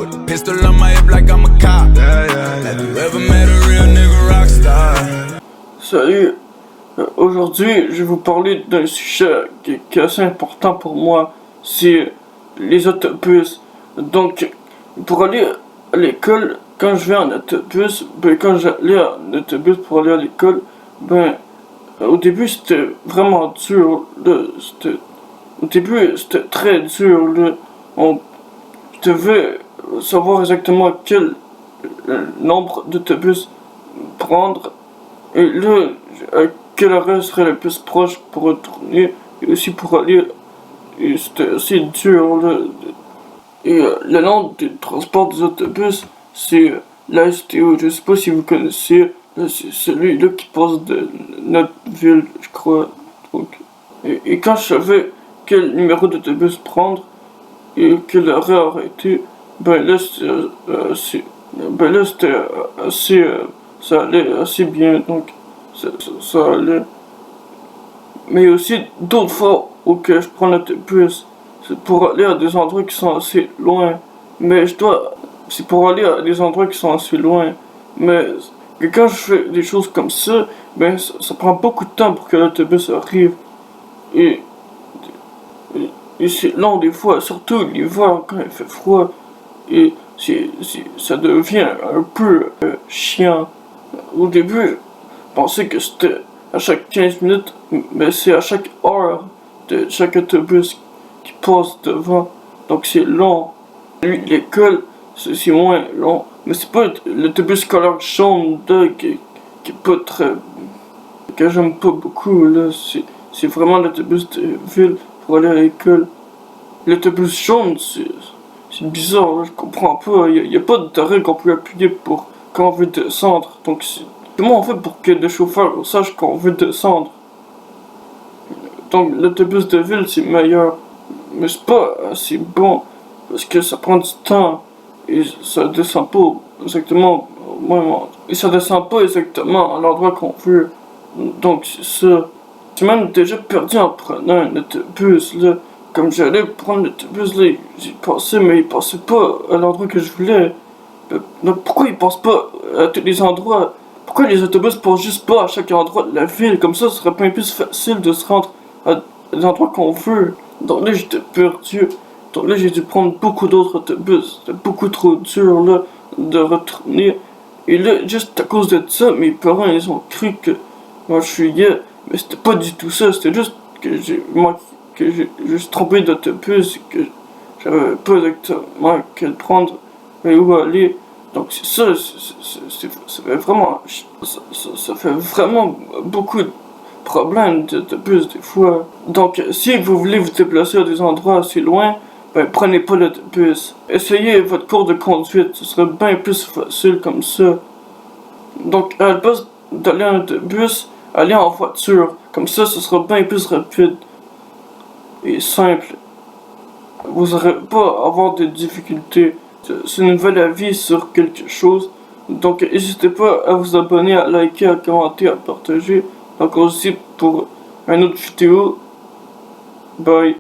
With a pistol on my hip like I'm a cop. Have you ever met a real nigga rockstar? Salut, aujourd'hui je vais vous parler d'un sujet qui est assez important pour moi, c'est les autobus. Donc, pour aller à l'école, quand je vais en autobus, quand j'allais en autobus pour aller à l'école, au début c'était vraiment dur, au début c'était très dur, on devait savoir exactement quel nombre d'autobus prendre, et là, à quel arrêt serait le plus proche pour retourner, et aussi pour aller, et c'était assez dur, là. Et le nom du transport des autobus, c'est la STO. Je sais pas si vous connaissez, c'est celui-là qui passe de notre ville, je crois. Donc, et quand je savais quel numéro d'autobus prendre et quel arrêt arrêter, c'était assez, ça allait assez bien, donc ça allait. Mais aussi d'autres fois où que je prends l'autobus, c'est pour aller à des endroits qui sont assez loin. C'est pour aller à des endroits qui sont assez loin. Mais quand je fais des choses comme ça, ça prend beaucoup de temps pour que l'autobus arrive. Et, et c'est long des fois, surtout l'hiver quand il fait froid. Et ça devient un peu chiant. Au début, je pensais que c'était à chaque 15 minutes, mais c'est à chaque heure de chaque autobus qui passe devant. Donc c'est long. Lui, l'école, c'est moins long. Mais c'est pas l'autobus scolaire jaune là, qui est pas très. Que j'aime pas beaucoup, là. C'est vraiment l'autobus de ville pour aller à l'école. L'autobus jaune, c'est bizarre, là, je comprends pas. Y a pas d'arrêt qu'on peut appuyer pour quand on veut descendre. Donc comment on fait pour que le chauffeur sache qu'on veut descendre? Donc l'autobus de ville c'est meilleur. Mais c'est pas assez bon parce que ça prend du temps et ça descend pas exactement et ça descend pas exactement à l'endroit qu'on veut. Donc c'est ça. J'ai même déjà perdu en prenant un autobus là. Comme j'allais prendre l'autobus là, j'ai passé mais il passait pas à l'endroit que je voulais. Donc pourquoi il passe pas à tous les endroits? Pourquoi les autobus passent juste pas à chaque endroit de la ville? Comme ça, ce serait bien plus facile de se rendre à des endroits qu'on veut. Donc là, j'étais perdu. Donc là, j'ai dû prendre beaucoup d'autres autobus. C'était beaucoup trop dur, là, de retourner. Et là, juste à cause de ça, mes parents, ils ont cru que moi, je suis gay. Mais c'était pas du tout ça. C'était juste que j'ai juste trompé d'autobus et que j'avais pas exactement quel prendre et où aller. Donc c'est ça, ça fait vraiment beaucoup de problèmes d'autobus des fois. Donc si vous voulez vous déplacer à des endroits assez loin, prenez pas l'autobus. Essayez votre cours de conduite, ce serait bien plus facile comme ça. Donc à la place d'aller en autobus, allez en voiture. Comme ça, ce sera bien plus rapide et simple. Vous n'aurez pas à avoir de difficultés. C'est une nouvelle avis sur quelque chose. Donc n'hésitez pas à vous abonner, à liker, à commenter, à partager. Donc aussi pour une autre vidéo. Bye.